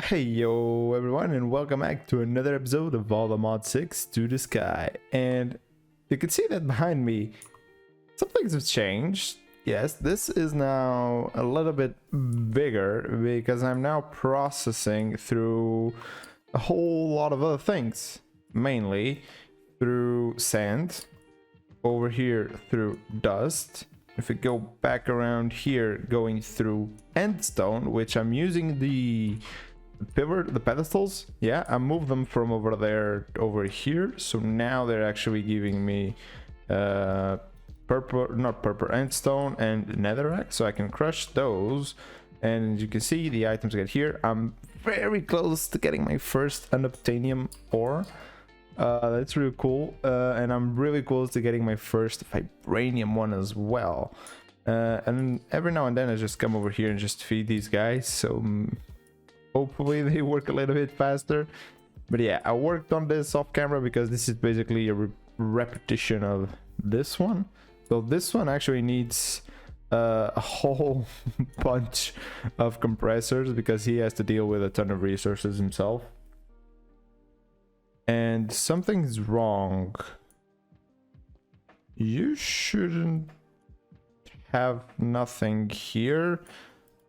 Hey yo everyone, and welcome back to another episode of All the Mod 6 to the Sky. And you can see that behind me some things have changed. Yes, this is now a little bit bigger because I'm now processing through a whole lot of other things, mainly through sand, over here through dust. If we go back around here, going through endstone, which I'm using the pedestals. Yeah, I moved them from over there over here, so now they're actually giving me purple endstone and netherrack, so I can crush those. And you can see the items I get here. I'm very close to getting my first unobtainium ore. That's really cool, and I'm really close to getting my first vibranium one as well. And every now and then I just come over here and just feed these guys, so hopefully they work a little bit faster. But yeah, I worked on this off camera because this is basically a repetition of this one. So this one actually needs a whole bunch of compressors because he has to deal with a ton of resources himself. And something's wrong. You shouldn't have nothing here,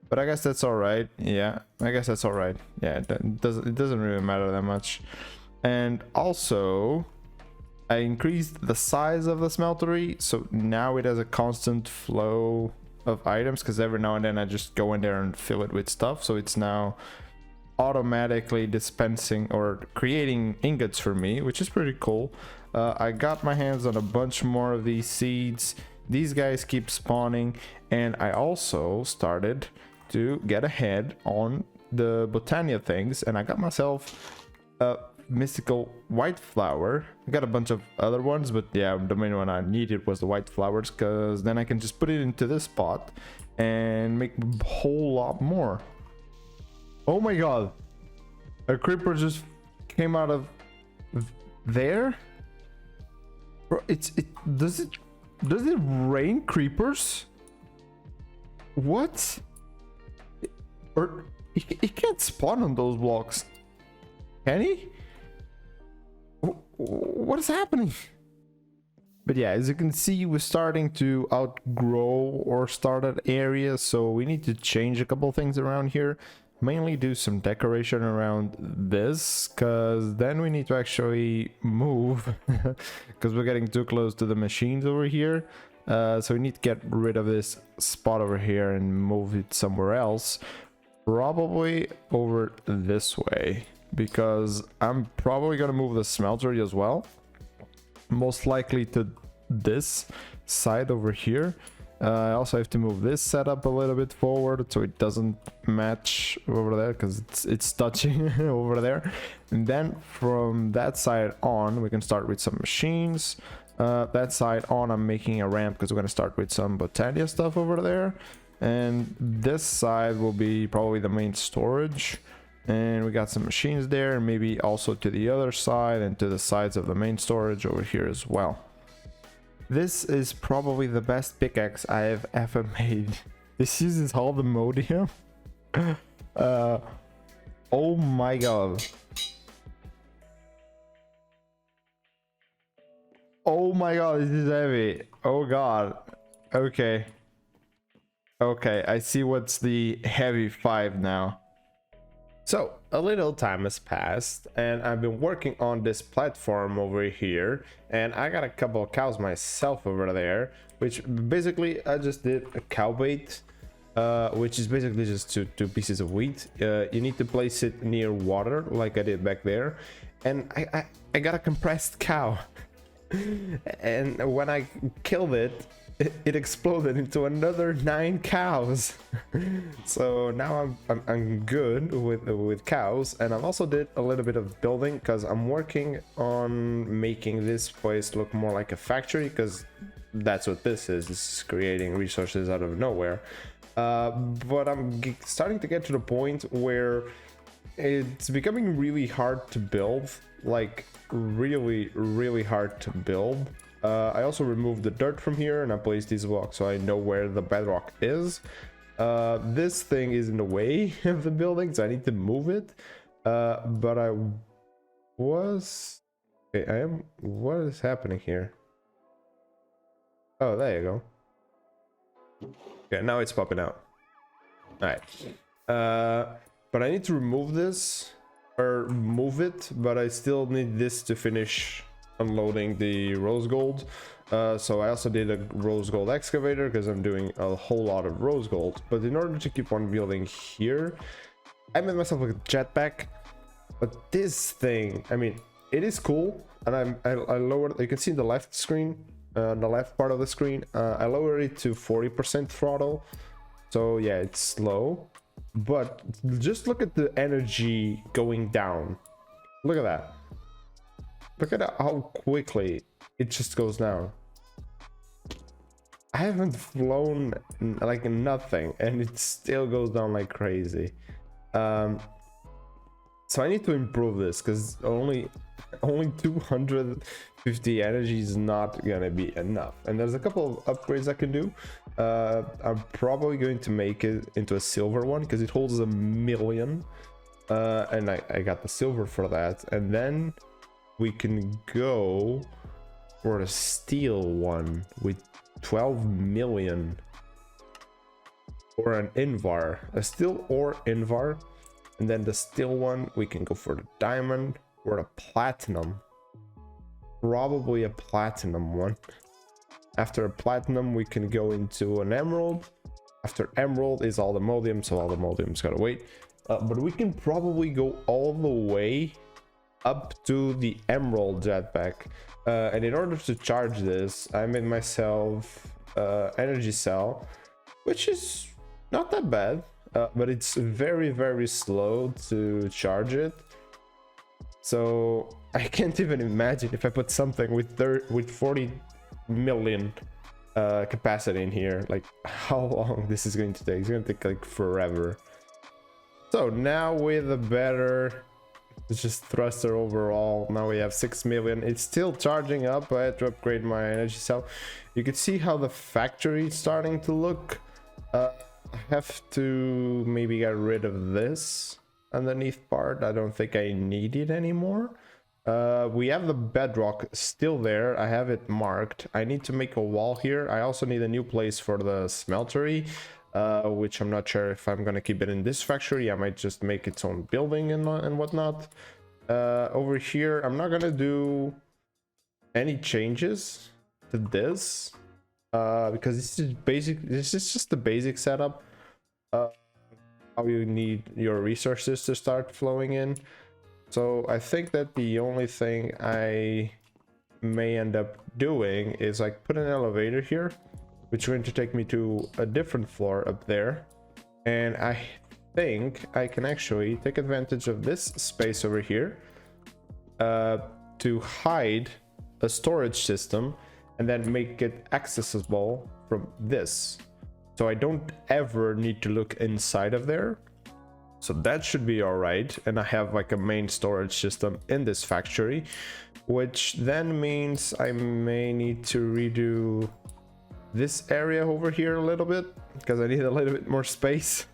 but I guess that's all right. Yeah, I guess that's all right. Yeah, it doesn't really matter that much. And also, I increased the size of the smeltery, so now it has a constant flow of items, because every now and then I just go in there and fill it with stuff, so it's now automatically dispensing or creating ingots for me, which is pretty cool. I got my hands on a bunch more of these seeds. These guys keep spawning, and I also started to get ahead on the Botania things, and I got myself a mystical white flower. I got a bunch of other ones, but yeah, the main one I needed was the white flowers, because then I can just put it into this pot and make a whole lot more. Oh my god, a creeper just came out of there? Bro, does it rain creepers? What? Or he can't spawn on those blocks, can he? What is happening? But yeah, as you can see, we're starting to outgrow our started area, so we need to change a couple things around here. Mainly do some decoration around this, because then we need to actually move because we're getting too close to the machines over here. So we need to get rid of this spot over here and move it somewhere else, probably over this way, because I'm probably gonna move the smeltery as well, most likely to this side over here. I also have to move this setup a little bit forward so it doesn't match over there, because it's touching over there. And then from that side on, we can start with some machines. That side on, I'm making a ramp because we're going to start with some Botania stuff over there. And this side will be probably the main storage. And we got some machines there, and maybe also to the other side and to the sides of the main storage over here as well. This is probably the best pickaxe I have ever made. This uses all the modium. Oh my god. Oh my god, this is heavy. Oh god. Okay. Okay, I see what's the heavy 5 now. So, a little time has passed, and I've been working on this platform over here, and I got a couple of cows myself over there, which basically I just did a cow bait, which is basically just two pieces of wheat. You need to place it near water, like I did back there, and I got a compressed cow, and when I killed it, it exploded into another 9 cows. So now I'm good with cows, and I've also did a little bit of building because I'm working on making this place look more like a factory, because that's what this is. This is creating resources out of nowhere. But I'm starting to get to the point where it's becoming really hard to build, like really hard to build. I also removed the dirt from here, and I placed these blocks so I know where the bedrock is. This thing is in the way of the building, so I need to move it. But I was... Okay, I am... What is happening here? Oh, there you go. Okay, now it's popping out. Alright. But I need to remove this, or move it, but I still need this to finish unloading the rose gold. So I also did a rose gold excavator because I'm doing a whole lot of rose gold. But in order to keep on building here, I made myself a jetpack. But this thing, I mean, it is cool, and I lowered. You can see in the left screen, the left part of the screen, I lowered it to 40% throttle. So yeah, it's slow, but just look at the energy going down. Look at that. Look at how quickly it just goes down. I haven't flown like nothing, and it still goes down like crazy. So I need to improve this because only 250 energy is not gonna be enough. And there's a couple of upgrades I can do. I'm probably going to make it into a silver one because it holds 1,000,000, and I got the silver for that. And then we can go for a steel one with 12 million, or an invar, a steel or invar. And then the steel one, we can go for the diamond or a platinum. Probably a platinum one. After a platinum, we can go into an emerald. After emerald is all the moldium, so all the moldium's gotta wait. But we can probably go all the way up to the emerald jetpack. And in order to charge this, I made myself energy cell, which is not that bad. But it's very, very slow to charge it. So I can't even imagine if I put something with 40 million capacity in here, like how long this is going to take. It's going to take like forever. So now with a better just thruster overall, now we have 6 million. It's still charging up. I had to upgrade my energy cell. You can see how the factory is starting to look. I have to maybe get rid of this underneath part. I don't think I need it anymore. We have the bedrock still there. I have it marked. I need to make a wall here. I also need a new place for the smeltery, which I'm not sure if I'm gonna keep it in this factory. I might just make its own building and whatnot. Over here, I'm not gonna do any changes to this. Because this is basic. This is just the basic setup. How you need your resources to start flowing in. So I think that the only thing I may end up doing is like put an elevator here, which is going to take me to a different floor up there. And I think I can actually take advantage of this space over here to hide a storage system, and then make it accessible from this. So I don't ever need to look inside of there. So that should be all right. And I have like a main storage system in this factory, which then means I may need to redo this area over here a little bit because I need a little bit more space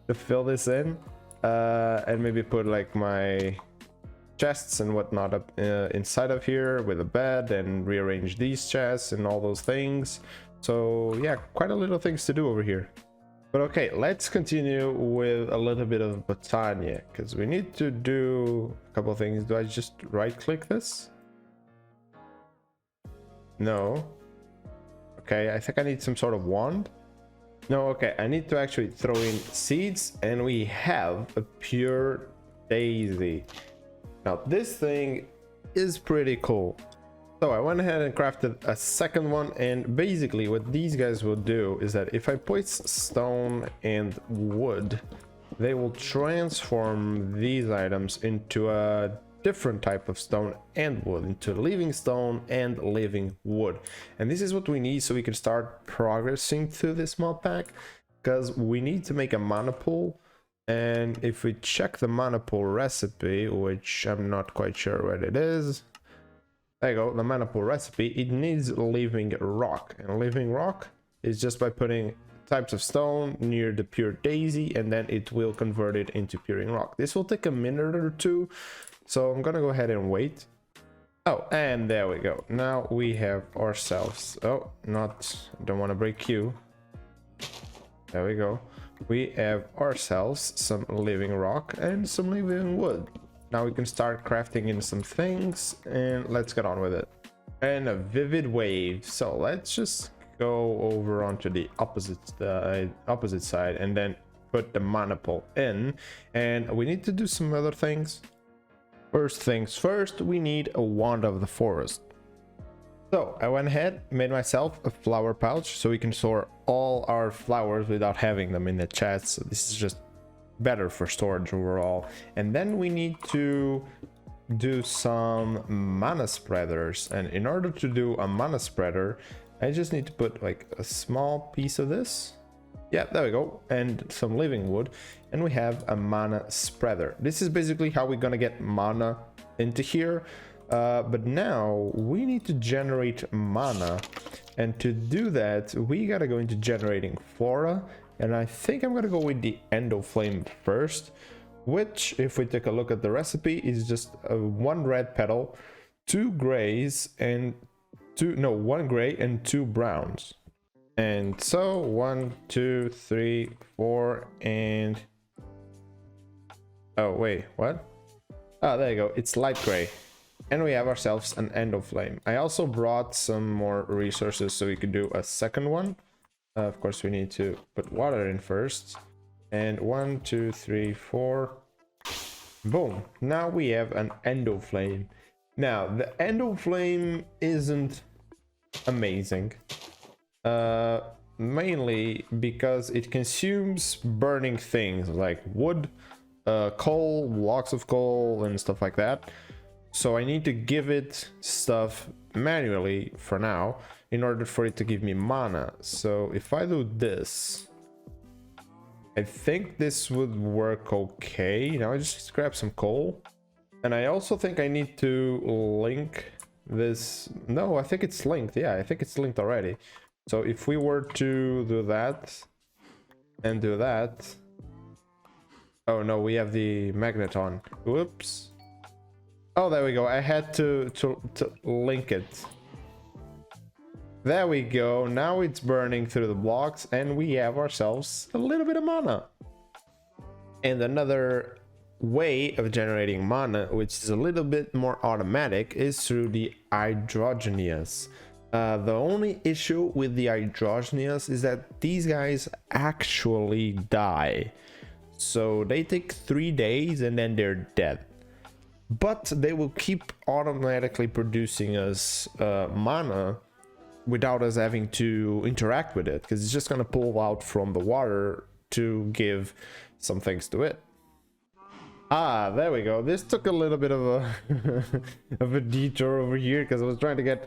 to fill this in. And maybe put like my chests and whatnot up inside of here with a bed, and rearrange these chests and all those things. So yeah, quite a little things to do over here. But okay, let's continue with a little bit of Botania, because we need to do a couple of things. Do I just right click this? No. Okay, I think I need some sort of wand. No, okay, I need to actually throw in seeds, and we have a pure daisy. Now this thing is pretty cool. So I went ahead and crafted a second one, and basically what these guys will do is that if I place stone and wood, they will transform these items into a different type of stone and wood, into living stone and living wood. And this is what we need so we can start progressing through this mod pack, because we need to make a mana pool. And if we check the mana pool recipe, which I'm not quite sure what it is, there you go, the mana pool recipe, it needs living rock. And living rock is just by putting types of stone near the pure daisy, and then it will convert it into puring rock. This will take a minute or two, so I'm gonna go ahead and wait. Oh, and there we go. Now we have ourselves, oh, don't want to break you. There we go. We have ourselves some living rock and some living wood. Now we can start crafting in some things, and let's get on with it. And a vivid wave. So let's just go over onto the opposite side and then put the mana pole in. And we need to do some other things. First things first, we need a wand of the forest. So I went ahead, made myself a flower pouch so we can store all our flowers without having them in the chest. So this is just better for storage overall. And then we need to do some mana spreaders. And in order to do a mana spreader, I just need to put like a small piece of this. Yeah, there we go. And some living wood. And we have a mana spreader. This is basically how we're gonna get mana into here. But now we need to generate mana, and to do that we gotta go into generating flora, and I think I'm gonna go with the endo flame first, which, if we take a look at the recipe, is just one red petal, one gray and two browns. And so 1, 2, 3, 4, and oh wait, what? Oh, there you go, it's light gray. And we have ourselves an endo flame. I also brought some more resources so we could do a second one. Of course, we need to put water in first. And 1, 2, 3, 4. Boom. Now we have an endo flame. Now, the endo flame isn't amazing. Mainly because it consumes burning things like wood, coal, blocks of coal, and stuff like that. So I need to give it stuff manually for now in order for it to give me mana. So if I do this, I think this would work okay. Now I just grab some coal. And I also think I need to link this. No, I think it's linked. Yeah, I think it's linked already. So if we were to do that and do that. Oh no, we have the magnet on. Whoops. Oh, there we go. I had to link it. There we go. Now it's burning through the blocks and we have ourselves a little bit of mana. And another way of generating mana, which is a little bit more automatic, is through the hydrogenias. The only issue with the hydrogenias is that these guys actually die. So they take 3 days and then they're dead. But they will keep automatically producing us mana without us having to interact with it, because it's just going to pull out from the water to give some things to it. Ah, there we go. This took a little bit of a of a detour over here because I was trying to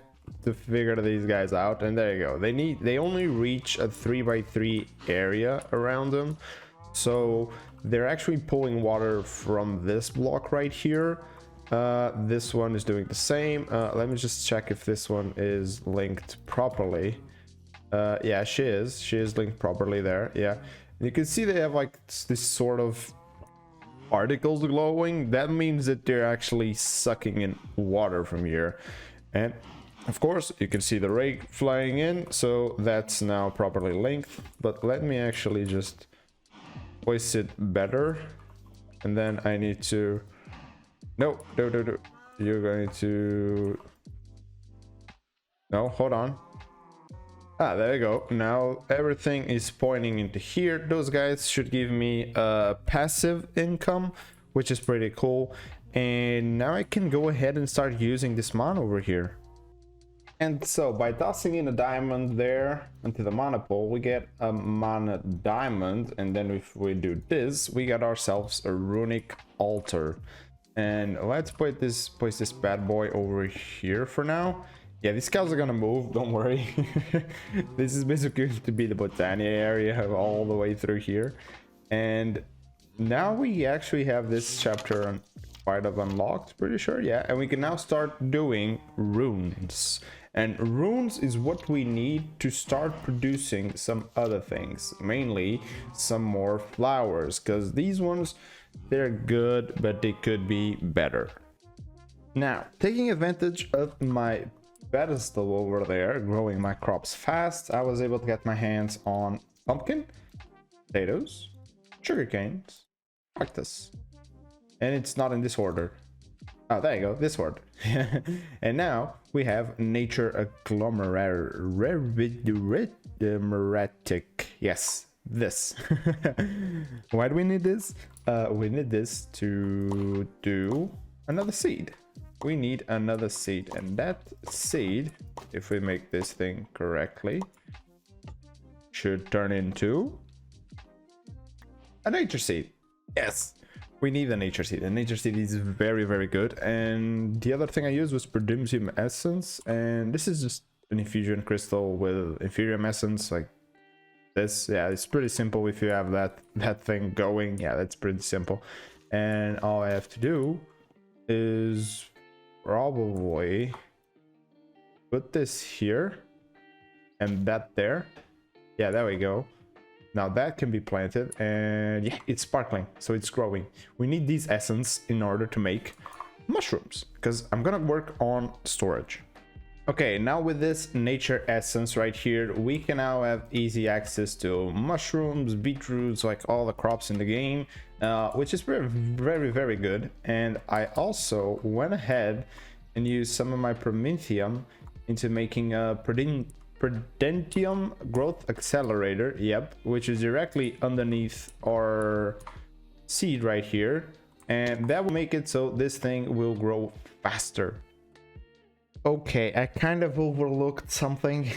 figure these guys out, and there you go. They only reach a 3x3 area around them, so they're actually pulling water from this block right here. This one is doing the same. Let me just check if this one is linked properly. Yeah, she is linked properly there. Yeah, and you can see they have like this sort of particles glowing. That means that they're actually sucking in water from here. And of course you can see the rake flying in, so that's now properly linked. But let me actually just voice it better, and then I need to no, you're going to no, hold on. Ah, there you go. Now everything is pointing into here. Those guys should give me a passive income, which is pretty cool. And now I can go ahead and start using this mana over here. And so by tossing in a diamond there into the mana pool, we get a mana diamond. And then if we do this, we got ourselves a runic altar. And let's place this bad boy over here for now. Yeah, these cows are gonna move, don't worry. This is basically going to be the Botania area all the way through here. And now we actually have this chapter quite of unlocked, pretty sure, yeah. And we can now start doing runes. And runes is what we need to start producing some other things, mainly some more flowers, because these ones, they're good, but they could be better. Now, taking advantage of my pedestal over there, growing my crops fast, I was able to get my hands on pumpkin, potatoes, sugar canes, cactus. And it's not in this order. Oh, there you go, this order. And now we have nature agglomeratic. Yes, this. Why do we need this? We need this to do another seed. We need another seed, and that seed, if we make this thing correctly, should turn into a nature seed. Yes, we need a nature seed. A nature seed is very, very good. And the other thing I used was Predimsium essence, and this is just an infusion crystal with Inferium essence, like this. Yeah, it's pretty simple. If you have that thing going, yeah, that's pretty simple. And all I have to do is probably put this here and that there. Yeah, there we go. Now that can be planted, and yeah, it's sparkling, so it's growing. We need these essence in order to make mushrooms, because I'm gonna work on storage. Okay, now with this nature essence right here, we can now have easy access to mushrooms, beetroots, like all the crops in the game, which is very, very, very good. And I also went ahead and used some of my Promethium into making a Predentium growth accelerator, yep, which is directly underneath our seed right here, and that will make it so this thing will grow faster. Okay, I kind of overlooked something.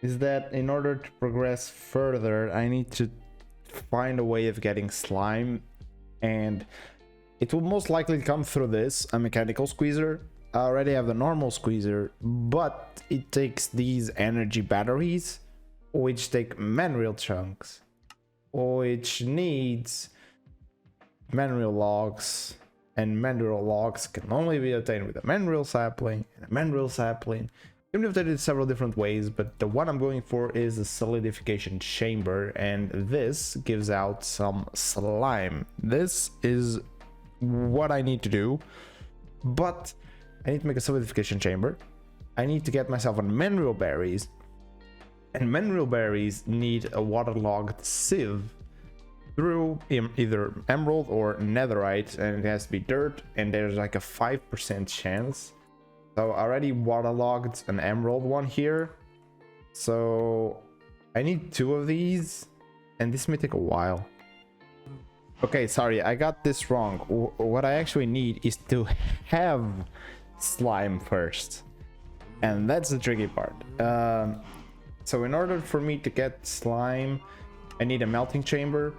Is that in order to progress further, I need to find a way of getting slime, and it will most likely come through this, a mechanical squeezer. I already have the normal squeezer, but it takes these energy batteries, which take mineral chunks, which needs mineral logs, and mineral logs can only be obtained with a mineral sapling, and a mineral sapling can be obtained in several different ways, but the one I'm going for is a solidification chamber, and this gives out some slime. This is what I need to do, but I need to make a solidification chamber. I need to get myself on mineral berries, and mineral berries need a waterlogged sieve through either emerald or netherite, and it has to be dirt, and there's like a 5% chance. So I already waterlogged an emerald one here, so I need 2 of these, and this may take a while. Okay, sorry, I got this wrong. What I actually need is to have slime first, and that's the tricky part. So in order for me to get slime, I need a melting chamber,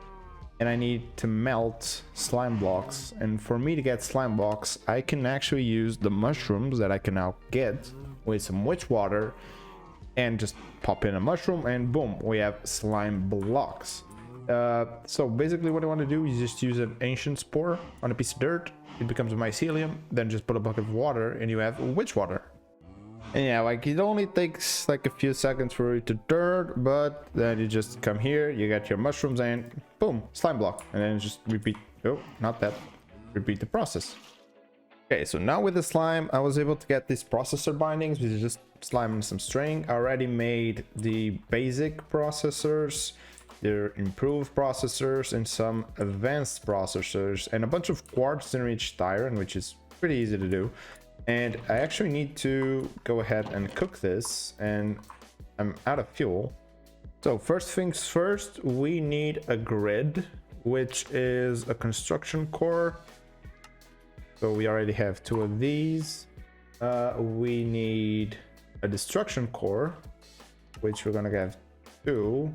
and I need to melt slime blocks. And for me to get slime blocks, I can actually use the mushrooms that I can now get with some witch water, and just pop in a mushroom, and boom, we have slime blocks. So basically what I want to do is just use an ancient spore on a piece of dirt. It becomes a mycelium, then just put a bucket of water and you have witch water. And yeah, like it only takes like a few seconds for it to turn, but then you just come here, you get your mushrooms, and boom, slime block. And then just repeat, oh, not that, repeat the process. Okay, so now with the slime, I was able to get these processor bindings, which is just slime and some string. I already made the basic processors, their improved processors, and some advanced processors, and a bunch of quartz enriched iron, which is pretty easy to do. And I actually need to go ahead and cook this, and I'm out of fuel. So first things first, we need a grid, which is a construction core. So we already have 2 of these. We need a destruction core, which we're gonna have 2.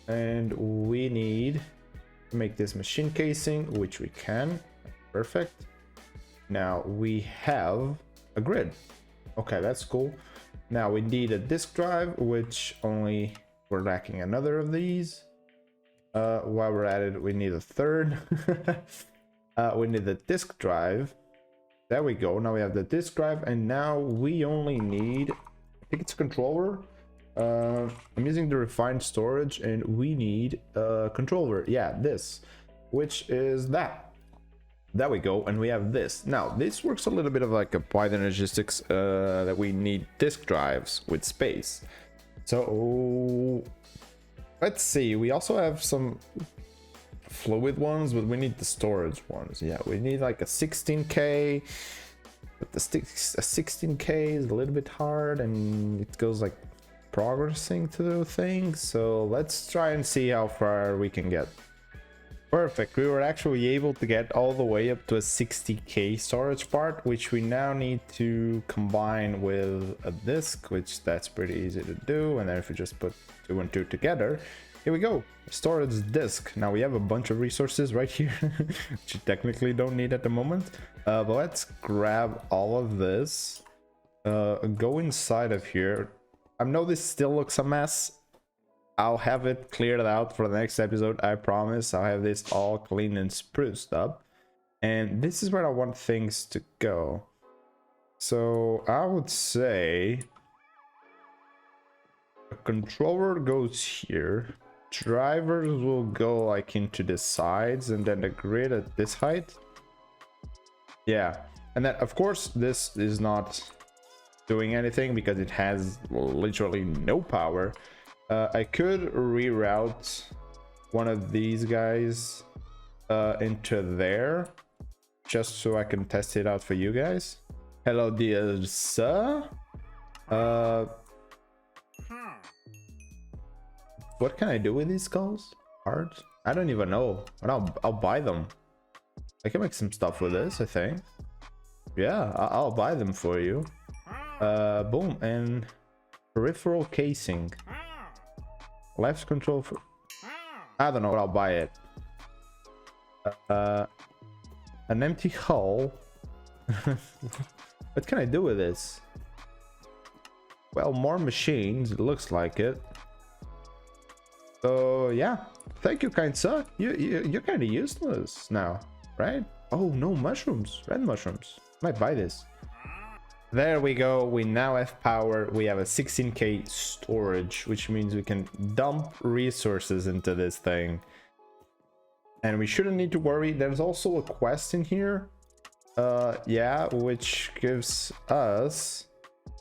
And we need to make this machine casing, which we can. Perfect. Now we have a grid. Okay, that's cool. Now we need a disk drive, which only we're lacking another of these. While we're at it, we need a third. We need the disk drive, There we go. Now we have the disk drive, and now we only need, I think it's a controller. I'm using the refined storage, and we need a controller. Yeah, this, which is that. There we go, and we have this. Now, this works a little bit of like a Python logistics, that we need disk drives with space. So, let's see. We also have some fluid ones, but we need the storage ones. Yeah, we need like a 16K. But a 16K is a little bit hard, and it goes like progressing to the thing. So let's try and see how far we can get. Perfect. We were actually able to get all the way up to a 60K storage part, which we now need to combine with a disk, which that's pretty easy to do. And then if we just put 2 and 2 together, here we go, storage disk. Now we have a bunch of resources right here, which you technically don't need at the moment. But let's grab all of this, go inside of here. I know this still looks a mess. I'll have it cleared out for the next episode, I promise. I'll have this all clean and spruced up. And this is where I want things to go. So I would say a controller goes here. Drivers will go like into the sides, and then the grid at this height. Yeah, and then of course this is not doing anything because it has literally no power. I could reroute one of these guys into there, just so I can test it out for you guys. Hello dear sir. What can I do with these skulls? Hard? I don't even know, but I'll buy them. I can make some stuff with this, I think. Yeah, I'll buy them for you. Boom, and peripheral casing. Left control for, I don't know, but I'll buy it. An empty hull. What can I do with this? Well, more machines, it looks like it. So yeah, thank you, kind sir. You're kind of useless now, right? Oh no, mushrooms, red mushrooms. Might buy this. There we go. We now have power. We have a 16K storage, which means we can dump resources into this thing, and we shouldn't need to worry. There's also a quest in here, yeah, which gives us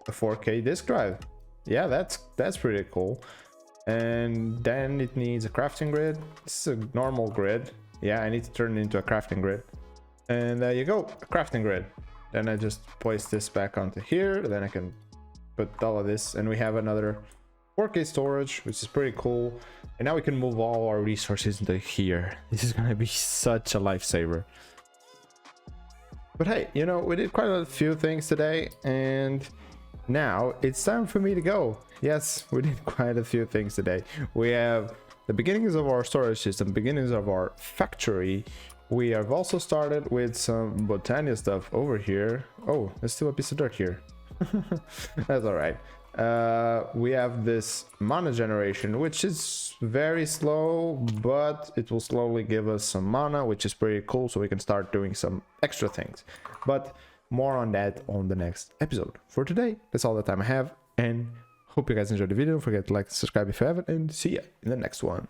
a 4K disk drive. Yeah, that's pretty cool. And then it needs a crafting grid. This is a normal grid. Yeah, I need to turn it into a crafting grid. And there you go, a crafting grid. Then I just place this back onto here. Then I can put all of this, and we have another 4K storage, which is pretty cool. And now we can move all our resources into here. This is gonna be such a lifesaver. But hey, you know, we did quite a few things today, and now it's time for me to go. Yes, we did quite a few things today. We have the beginnings of our storage system, beginnings of our factory. We have also started with some Botania stuff over here. Oh, there's still a piece of dirt here. That's all right. We have this mana generation, which is very slow, but it will slowly give us some mana, which is pretty cool, so we can start doing some extra things. But more on that on the next episode. For today, that's all the time I have, and hope you guys enjoyed the video. Don't forget to like and subscribe if you haven't, and see ya in the next one.